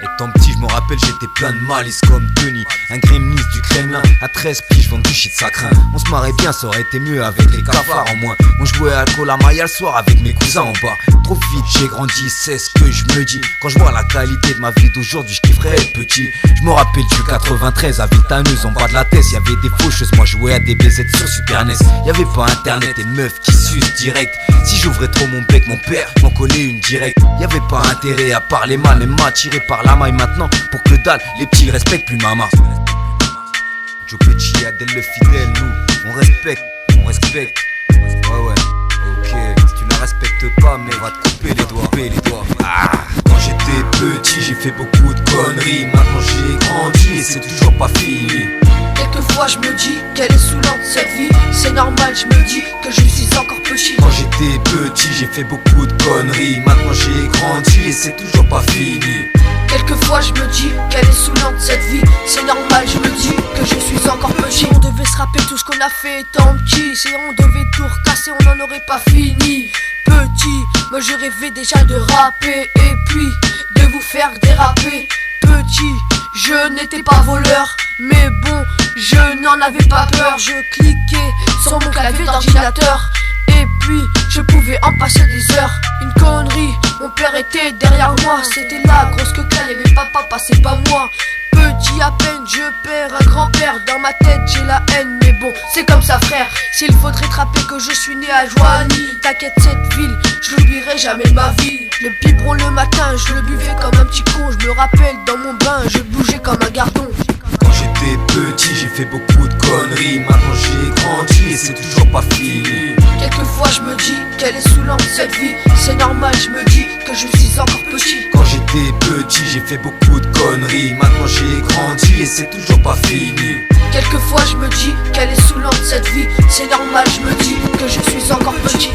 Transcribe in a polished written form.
Étant petit, je me rappelle, j'étais plein de malice comme Denis, un gremlin du Kremlin. À 13 piges, vendre du shit, ça craint. On se marrait bien, ça aurait été mieux avec les cafards en moins. On jouait à Colamaille le soir avec mes cousins en bas. Trop vite, j'ai grandi, c'est ce que je me dis. Quand je vois la qualité de ma vie d'aujourd'hui, je kifferais être petit. Je me rappelle du 93 à Vitaneuse en bas de la tête. Y'avait des faucheuses, moi je jouais à des BZ sur Super NES. Y'avait pas internet et meufs qui sucent direct. Si j'ouvrais trop mon bec, mon père m'en collait une directe. Y'avait pas intérêt à parler mal, même m'attirer par la maille maintenant. Pour que dalle, les petits respectent plus maman. Joe Petit, Adèle le fidèle, nous, on respecte, on respecte. Ouais, ok, si tu ne la respectes pas, mais va te couper les doigts, Quand j'étais petit, j'ai fait beaucoup de conneries. Maintenant j'ai grandi et c'est toujours pas fini. Quelquefois je me dis qu'elle est saoulante cette vie. C'est normal, je me dis que je suis encore petit. Quand j'étais petit, j'ai fait beaucoup de conneries. Maintenant j'ai grandi et c'est toujours pas fini. Quelquefois je me dis qu'elle est saoulante cette vie. C'est normal, je me dis que je suis encore petit. On devait se rappeler tout ce qu'on a fait étant petit. Si on devait tout recasser, on n'en aurait pas fini. Petit, moi je rêvais déjà de rapper et puis de vous faire déraper. Petit, je n'étais pas voleur, mais bon, je n'en avais pas peur. Je cliquais sur mon clavier d'ordinateur et puis je pouvais en passer des heures. Une connerie, mon père était derrière moi. C'était la grosse queue, y'avait papa, c'est pas moi. Petit, à peine je perds un grand-père. Dans ma tête j'ai la haine, mais bon, c'est comme ça frère. S'il faudrait te rappeler que je suis né à Joigny, t'inquiète cette ville, je l'oublierai jamais ma vie. Le biberon le matin, je le buvais comme un petit con. Je me rappelle dans mon bain, je bougeais comme un gardon. Quand j'étais petit, j'ai fait beaucoup de conneries. Maintenant j'ai grandi et c'est toujours pas fini. Quelquefois je me dis qu'elle est saoulante cette vie. C'est normal, je me dis que je suis encore petit. Quand j'étais petit, j'ai fait beaucoup de conneries. Maintenant j'ai grandi et c'est toujours pas fini. Quelquefois je me dis qu'elle est saoulante cette vie. C'est normal, je me dis que je suis encore petit.